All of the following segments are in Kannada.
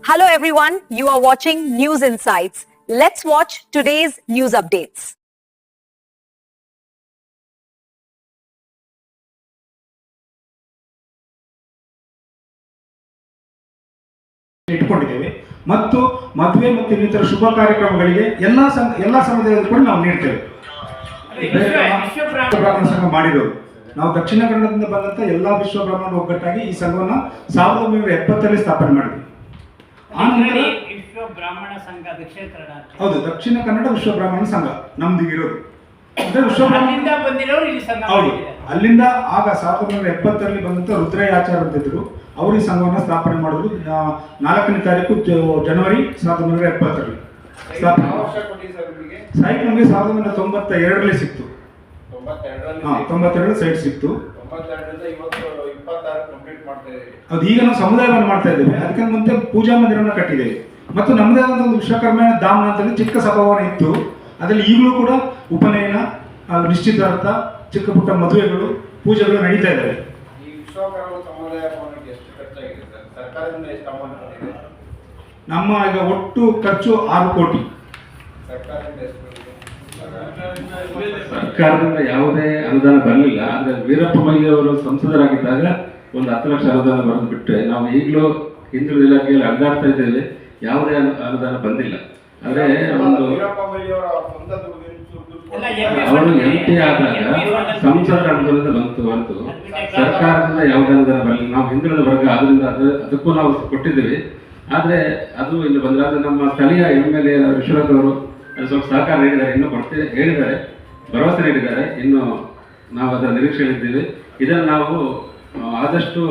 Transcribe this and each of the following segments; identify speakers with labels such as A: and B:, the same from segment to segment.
A: Hello everyone, you are watching News Insights. Let's watch today's news updates.
B: ಇಟ್ಕೊಂಡಿದ್ದೇವೆ ಮತ್ತು ಮದುವೆ ಮತ್ತು ಇನ್ನಿತರ ಶುಭ ಕಾರ್ಯಕ್ರಮಗಳಿಗೆ ಎಲ್ಲ ಸಮಯದಲ್ಲೂ ಕೂಡ ನಾವು ನೀಡ್ತೇವೆ. ಬ್ರಾಹ್ಮಣ ಸಂಘ ಮಾಡಿರೋದು ನಾವು ದಕ್ಷಿಣ ಕನ್ನಡದಿಂದ ಬಂದಂತ ಎಲ್ಲಾ ವಿಶ್ವ ಬ್ರಾಹ್ಮಣ ಒಗ್ಗಟ್ಟಾಗಿ ಈ ಸಂಘವನ್ನ 1970ರಲ್ಲಿ ಸ್ಥಾಪನೆ ಮಾಡಿದ್ವಿ.
C: ಬ್ರಾಹ್ಮಣ ಸಂಘ
B: ಹೌದು, ದಕ್ಷಿಣ ಕನ್ನಡ ವಿಶ್ವ ಬ್ರಾಹ್ಮಣ ಸಂಘ ನಮ್ದು ಇರೋದು. ಹೌದು, ಅಲ್ಲಿಂದ ಆಗ 1970ರಲ್ಲಿ ಬಂದಂತ ರುದ್ರಯ್ಯ ಆಚಾರ ಅಂತಿದ್ರು, ಅವರು ಈ ಸಂಘವನ್ನ ಸ್ಥಾಪನೆ ಮಾಡಿದ್ರು. 4ನೇ ತಾರೀಕು ಜನವರಿ 1970ರಲ್ಲಿ ಸ್ಥಾಪನೆ. ಸೈಟ್ ನಮಗೆ 1992ರಲ್ಲಿ ಸಿಕ್ತು. 92ರಲ್ಲಿ ಸೈಟ್ ಸಿಕ್ತು. ಅದು ಈಗ ನಾವು ಸಮುದಾಯವನ್ನು ಮಾಡ್ತಾ ಇದ್ದೇವೆ. ಅದಕ್ಕೆ ಮುಂದೆ ಪೂಜಾ ಮಂದಿರವನ್ನು ಕಟ್ಟಿದ್ದೇವೆ ಮತ್ತು ನಮ್ಮದೇ ಆದಂತ ಒಂದು ವಿಶ್ವಕರ್ಮ ಧಾಮ ಅಂತೇಳಿ ಚಿಕ್ಕ ಸಭಾವನ ಇತ್ತು. ಅದರಲ್ಲಿ ಈಗಲೂ ಕೂಡ ಉಪನಯನ, ನಿಶ್ಚಿತಾರ್ಥ, ಚಿಕ್ಕ ಪುಟ್ಟ ಮದುವೆಗಳು, ಪೂಜೆಗಳು ನಡೀತಾ ಇದ್ದಾವೆ. ನಮ್ಮ ಈಗ ಒಟ್ಟು ಖರ್ಚು 6 ಕೋಟಿ.
D: ಸರ್ಕಾರದಿಂದ ಯಾವುದೇ ಅನುದಾನ ಬರಲಿಲ್ಲ. ಆದ್ರೆ ವೀರಪ್ಪ ಮೊಯ್ಲಿ ಅವರು ಸಂಸದರಾಗಿದ್ದಾಗ ಒಂದು 10 ಲಕ್ಷ ಅನುದಾನ ಬರೆದು ಬಿಟ್ಟರೆ ನಾವು ಈಗಲೂ ಹಿಂದುಳಿದ ಇಲಾಖೆಯಲ್ಲಿ ಅಡ್ಡಾಡ್ತಾ ಇದ್ದೇವೆ. ಯಾವುದೇ ಅನುದಾನ ಬಂದಿಲ್ಲ. ಆದ್ರೆ ಒಂದು ಅವರು MP ಆದಾಗ ಸಂಸದರ ಅನುದಾನದಿಂದ ಬಂತು ಸರ್ಕಾರದಿಂದ ಯಾವುದೇ ಅನುದಾನ ಬರಲಿಲ್ಲ. ನಾವು ಹಿಂದುಳಿದ ವರ್ಗ, ಅದರಿಂದ ಅದಕ್ಕೂ ನಾವು ಕೊಟ್ಟಿದ್ದೇವೆ. ಆದ್ರೆ ಅದು ಇಲ್ಲಿ ಬಂದ್ರೆ ನಮ್ಮ ಸ್ಥಳೀಯ MLA ವಿಶ್ವನಾಥ್ ಅವರು ಅದು ಸ್ವಲ್ಪ ಸಹಕಾರ ನೀಡಿದ್ದಾರೆ, ಇನ್ನು ಕೊಡ್ತೇವೆ ಹೇಳಿದ್ದಾರೆ, ಭರವಸೆ ನೀಡಿದ್ದಾರೆ. ಇನ್ನು ನಾವು ಅದರ ನಿರೀಕ್ಷೆಯಲ್ಲಿದ್ದೇವೆ. ಇದನ್ನು ನಾವು ಆದಷ್ಟು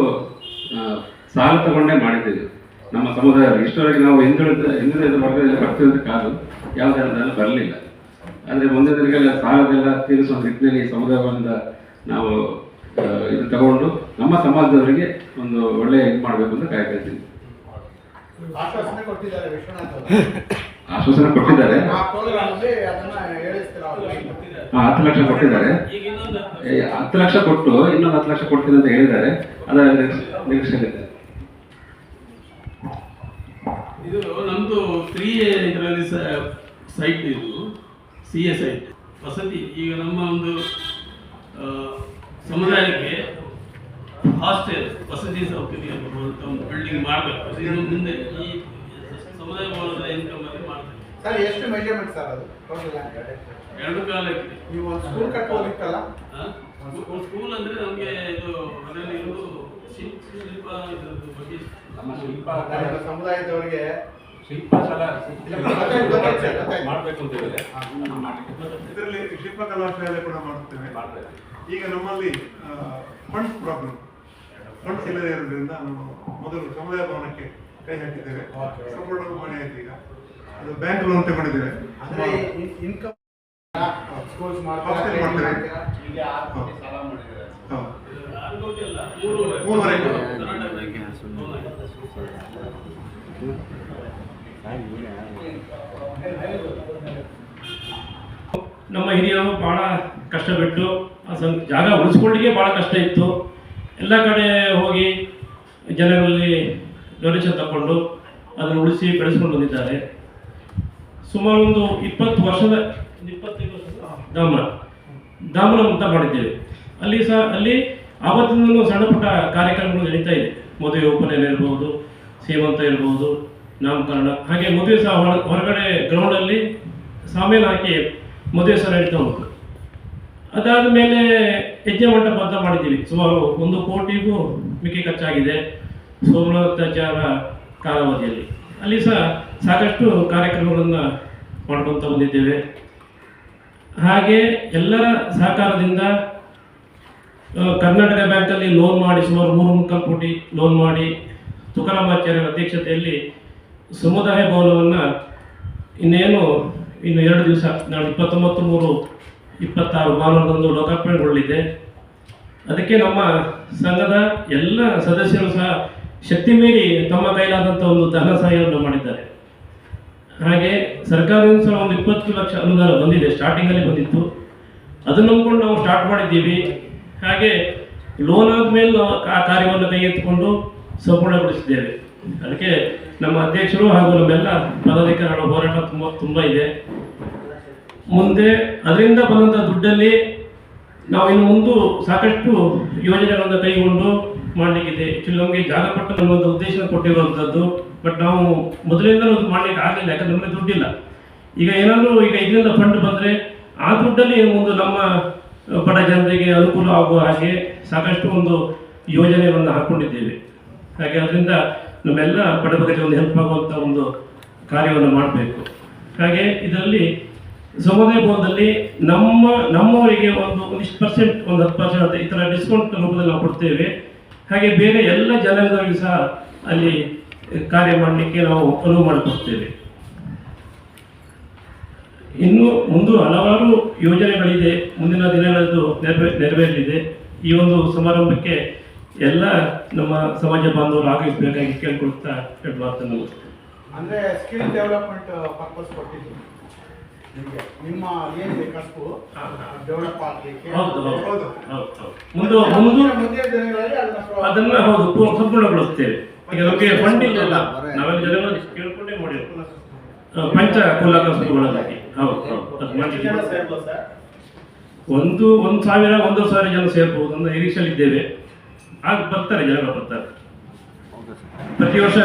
D: ಸಾಲ ತಗೊಂಡೇ ಮಾಡಿದ್ದೇವೆ ನಮ್ಮ ಸಮುದಾಯ. ಇಷ್ಟವರೆಗೆ ನಾವು ಹಿಂದುಳಿದ ವರ್ಗದಲ್ಲಿ ಬರ್ತೀವಿ ಅಂತ ಕಾದು ಯಾವುದೇ ಅನುದಾನ ಬರಲಿಲ್ಲ. ಆದರೆ ಮುಂದಿನ ದಿನಗಳಲ್ಲಿ ಸಾಲದೆಲ್ಲ ತೀರಿಸುವ ನಿಟ್ಟಿನಲ್ಲಿ ಈ ಸಮುದಾಯದಿಂದ ನಾವು ಇದು ತಗೊಂಡು ನಮ್ಮ ಸಮಾಜದವರಿಗೆ ಒಂದು ಒಳ್ಳೆಯ ಇದು ಮಾಡಬೇಕು ಅಂತ ಕಾಯ್ತಾ ಇದ್ದೀವಿ. ಆಶ್ವಾಸನೆ ಕೊಟ್ಟಿದ್ದಾರೆ. 10 ಲಕ್ಷ ಕೊಟ್ಟಿದ್ದಾರೆ. 10 ಲಕ್ಷ ಕೊಟ್ಟು ಇನ್ನೊಂದು 10 ಲಕ್ಷ ಕೊಡ್ತೀನಿ ಅಂತ ಹೇಳಿದ್ದಾರೆ. ಅದರ ನಿರೀಕ್ಷೆ ಇದೆ.
E: ಇದು ನಮ್ದು 3A ಇದರಲ್ಲಿ ಸೈಟ್, ಇದು CA ಸೈಟ್ ವಸತಿ. ಈಗ ನಮ್ಮ ಒಂದು ಸಮುದಾಯಕ್ಕೆ ಹಾಸ್ಟೆಲ್ ವಸತಿ ಸೌಕರ್ಯ ಒಂದು ಬಿಲ್ಡಿಂಗ್ ಮಾಡಬೇಕು. ಇನ್ನು ಮುಂದೆ ಈ ಸಮುದಾಯ ಭವನದ ಇನ್ಕಮ್ ಅಲ್ಲಿ ಮಾಡ್ತಾರೆ.
F: ಸರ್, ಎಷ್ಟು ಮೆಜರ್ಮೆಂಟ್ ಸರ್ ಅದು?
E: 2 ಕಾಲಕ್ಕೆ
F: ನೀವು ಒಂದು ಸ್ಕೂಲ್ ಕಟ್ಟೋದಿತ್ತಲ್ಲ?
E: ಸ್ಕೂಲ್ ಅಂದ್ರೆ ನಮಗೆ ಇದು ಮನೆಯಲ್ಲಿ ಇರೋದು ಶಿಲ್ಪ ಬಗ್ಗೆ
F: ನಮ್ಮ ಸಮುದಾಯದವರಿಗೆ
B: ಶಿಲ್ಪಕಲಾ ಮಾಡಬೇಕು ಅಂತ ಹೇಳಿದ್ರೆ ಇದರಲ್ಲಿ ಶಿಲ್ಪಕಲಾ ಶಾಲೆ ಕೂಡ ಮಾಡುತ್ತೇವೆ. ಈಗ ನಮ್ಮಲ್ಲಿ ಫಂಡ್ಸ್ ಪ್ರಾಬ್ಲಮ್, ಫಂಡ್ಸ್ ಇಲ್ಲದೆ ಇರೋದ್ರಿಂದ ನಾವು ಮೊದಲು ಸಮುದಾಯ ಭವನಕ್ಕೆ ಕೈ ಹಾಕಿದ್ದೇವೆ. ಸಂಪೂರ್ಣ ಮನೆ ಆಯ್ತು. ಈಗ ಅದು ಬ್ಯಾಂಕ್ ಲೋನ್ ತಗೊಂಡಿದ್ದೇವೆ.
F: ಇನ್ಕಮ್ ಸ್ಕೂಲ್ಸ್
G: ನಮ್ಮ ಹಿರಿಯರು ಬಹಳ ಕಷ್ಟಪಟ್ಟು ಜಾಗ ಉಳಿಸ್ಕೊಳ್ಳಿಕ್ಕೆ ಬಹಳ ಕಷ್ಟ ಇತ್ತು. ಎಲ್ಲ ಕಡೆ ಹೋಗಿ ಜನರಲ್ಲಿ ಡೊನೇಷನ್ ತಗೊಂಡು ಅದನ್ನು ಉಳಿಸಿ ಬೆಳೆಸ್ಕೊಂಡು ಬಂದಿದ್ದಾರೆ. ಸುಮಾರು ಒಂದು 25 ವರ್ಷದ ದಾಮನ ಅಂತ ಮಾಡಿದ್ದೇವೆ. ಅಲ್ಲಿ ಆವತ್ತಿನ ಸಣ್ಣ ಪುಟ್ಟ ಕಾರ್ಯಕ್ರಮಗಳು ನಡೀತಾ ಇದೆ. ಮದುವೆ, ಉಪನಯನ ಇರ್ಬೋದು, ಸೀಮಂತ ಇರ್ಬೋದು, ನಾಮಕರಣ, ಹಾಗೆ ಮದುವೆ ಸಹ ಹೊರಗಡೆ ಗ್ರೌಂಡಲ್ಲಿ ಸಾಮೇನು ಹಾಕಿ ಮದುವೆ ಸಹ ನಡೀತಾ ಉಂಟು. ಅದಾದ ಮೇಲೆ ಯಜ್ಞ ಮಂಟಪ ಅಂತ ಮಾಡಿದ್ದೀವಿ. ಸುಮಾರು 1 ಕೋಟಿಗೂ ಮಿಕ್ಕಿ ಖರ್ಚಾಗಿದೆ ಸೋಮನಾಥಾಚಾರ ಕಾಲಾವಧಿಯಲ್ಲಿ. ಅಲ್ಲಿ ಸಹ ಸಾಕಷ್ಟು ಕಾರ್ಯಕ್ರಮಗಳನ್ನು ಮಾಡ್ಕೊತ ಬಂದಿದ್ದೇವೆ. ಹಾಗೆ ಎಲ್ಲರ ಸಹಕಾರದಿಂದ ಕರ್ನಾಟಕ ಬ್ಯಾಂಕಲ್ಲಿ ಲೋನ್ ಮಾಡಿ ಸುಮಾರು 3.25 ಕೋಟಿ ಲೋನ್ ಮಾಡಿ ತುಕಾರಾಮಾಚಾರ್ಯರ ಅಧ್ಯಕ್ಷತೆಯಲ್ಲಿ ಸಮುದಾಯ ಭವನವನ್ನು ಇನ್ನು 2 ದಿವಸ ನಾನು 29/3/26 ಭಾನುವಾರದಂದು ಲೋಕಾರ್ಪಣೆಗೊಳ್ಳಲಿದೆ. ಅದಕ್ಕೆ ನಮ್ಮ ಸಂಘದ ಎಲ್ಲ ಸದಸ್ಯರು ಸಹ ಶಕ್ತಿ ಮೀರಿ ತಮ್ಮ ಕೈಲಾದಂಥ ಒಂದು ಧನ ಸಹಾಯವನ್ನು ಮಾಡಿದ್ದಾರೆ. ಹಾಗೆ ಸರ್ಕಾರದಿಂದ ಸಹ ಒಂದು 20 ಲಕ್ಷ ಅನುದಾನ ಬಂದಿದೆ. ಸ್ಟಾರ್ಟಿಂಗಲ್ಲಿ ಬಂದಿತ್ತು, ಅದನ್ನು ನಂಬಿಕೊಂಡು ನಾವು ಸ್ಟಾರ್ಟ್ ಮಾಡಿದ್ದೀವಿ. ಹಾಗೆ ಲೋನ್ ಆದಮೇಲೆ ನಾವು ಆ ಕಾರ್ಯವನ್ನು ಕೈಗೆತ್ತಿಕೊಂಡು ಸಂಪೂರ್ಣಗೊಳಿಸಿದ್ದೇವೆ. ಅದಕ್ಕೆ ನಮ್ಮ ಅಧ್ಯಕ್ಷರು ಹಾಗೂ ನಮ್ಮೆಲ್ಲ ಪದಾಧಿಕಾರಿಗಳ ಹೋರಾಟ ತುಂಬ ಇದೆ. ಮುಂದೆ ಅದರಿಂದ ಬಂದಂಥ ದುಡ್ಡಲ್ಲಿ ನಾವು ಇನ್ನು ಮುಂದೆ ಸಾಕಷ್ಟು ಯೋಜನೆಗಳನ್ನು ಕೈಗೊಂಡು ಮಾಡಲಿಕ್ಕಿದೆ. ಆ್ಯಕ್ಚುಲಿ ನಮಗೆ ಜಾಗ ಕೊಟ್ಟು ಅನ್ನುವಂಥ ಉದ್ದೇಶ ಕೊಟ್ಟಿರುವಂಥದ್ದು. ಬಟ್ ನಾವು ಮೊದಲಿಂದ ಮಾಡಲಿಕ್ಕೆ ಆಗಲಿಲ್ಲ, ಯಾಕಂದ್ರೆ ನಮಗೆ ದುಡ್ಡಿಲ್ಲ. ಈಗ ಏನಾದರೂ ಈಗ ಇದರಿಂದ ಫಂಡ್ ಬಂದರೆ ಆ ದುಡ್ಡಲ್ಲಿ ಒಂದು ನಮ್ಮ ಬಡ ಜನರಿಗೆ ಅನುಕೂಲ ಆಗುವ ಹಾಗೆ ಸಾಕಷ್ಟು ಒಂದು ಯೋಜನೆಗಳನ್ನು ಹಾಕ್ಕೊಂಡಿದ್ದೇವೆ. ಹಾಗೆ ಅದರಿಂದ ನಮ್ಮೆಲ್ಲ ಬಡಬಗರಿಗೆ ಒಂದು ಹೆಲ್ಪ್ ಆಗುವಂಥ ಒಂದು ಕಾರ್ಯವನ್ನು ಮಾಡಬೇಕು. ಹಾಗೆ ಇದರಲ್ಲಿ ಸಮುದಾಯ ಭವನದಲ್ಲಿ ನಮ್ಮವರಿಗೆ ಒಂದಿಷ್ಟು ಪರ್ಸೆಂಟ್, ಒಂದು 10% ಈ ಥರ ಡಿಸ್ಕೌಂಟ್ ರೂಪದಲ್ಲಿ ನಾವು ಕೊಡ್ತೇವೆ. ಹಾಗೆ ಬೇರೆ ಎಲ್ಲ ಜನರಿಗೆ ಸಹ ಅಲ್ಲಿ ಕಾರ್ಯ ಮಾಡಲಿಕ್ಕೆ ನಾವು ಅನುವು ಮಾಡಿಕೊಡ್ತೇವೆ. ಇನ್ನು ಮುಂದೆ ಹಲವಾರು ಯೋಜನೆಗಳಿದೆ, ಮುಂದಿನ ದಿನಗಳದ್ದು ನೆರವೇರಲಿದೆ. ಈ ಒಂದು ಸಮಾರಂಭಕ್ಕೆ ಎಲ್ಲ ನಮ್ಮ ಸಮಾಜ ಬಾಂಧವರು ಆಗಮಿಸಬೇಕಾಗಿ ಕೇಳ್ಕೊಳ್ತಾ ಮಾತನ್ನು
F: ಅಂದ್ರೆ ಸ್ಕಿಲ್ ಡೆವಲಪ್ಮೆಂಟ್ ಪರ್ಪಸ್ ಕೊಟ್ಟಿದ್ದು ನಿಮಗೆ, ನಿಮ್ಮ ಏನಿದೆ ಕಸಬು ಡೆವಲಪ್ ಆಗಲಿಕ್ಕೆ. ಮುಂದಿನ ದಿನಗಳಲ್ಲಿ
G: ಅದನ್ನ ಹೌದು ಸಂಪೂರ್ಣಗೊಳಿಸ್ತೇವೆ. ಈಗ ನಮಗೆ ಫಂಡ್ ಇಲ್ಲ, ನಾವೆಲ್ಲ ಜನಗಳು ಕೇಳ್ಕೊಂಡೇ ಮಾಡಿರೋದು ಪಂಚಕುಲ ಕಸಬುಗಳಲ್ಲಿ. ಹೌದು ಅದು ಮಾಡಲಿಕ್ಕೆ 1,000 ಜನ ಸೇರ್ಬೋದು ಅಂತ ನಿರೀಕ್ಷೆಯಲ್ಲಿದ್ದೇವೆ. ಆಗ ಬರ್ತಾರೆ, ಜನಗಳು ಬರ್ತಾರೆ ಪ್ರತಿ ವರ್ಷ.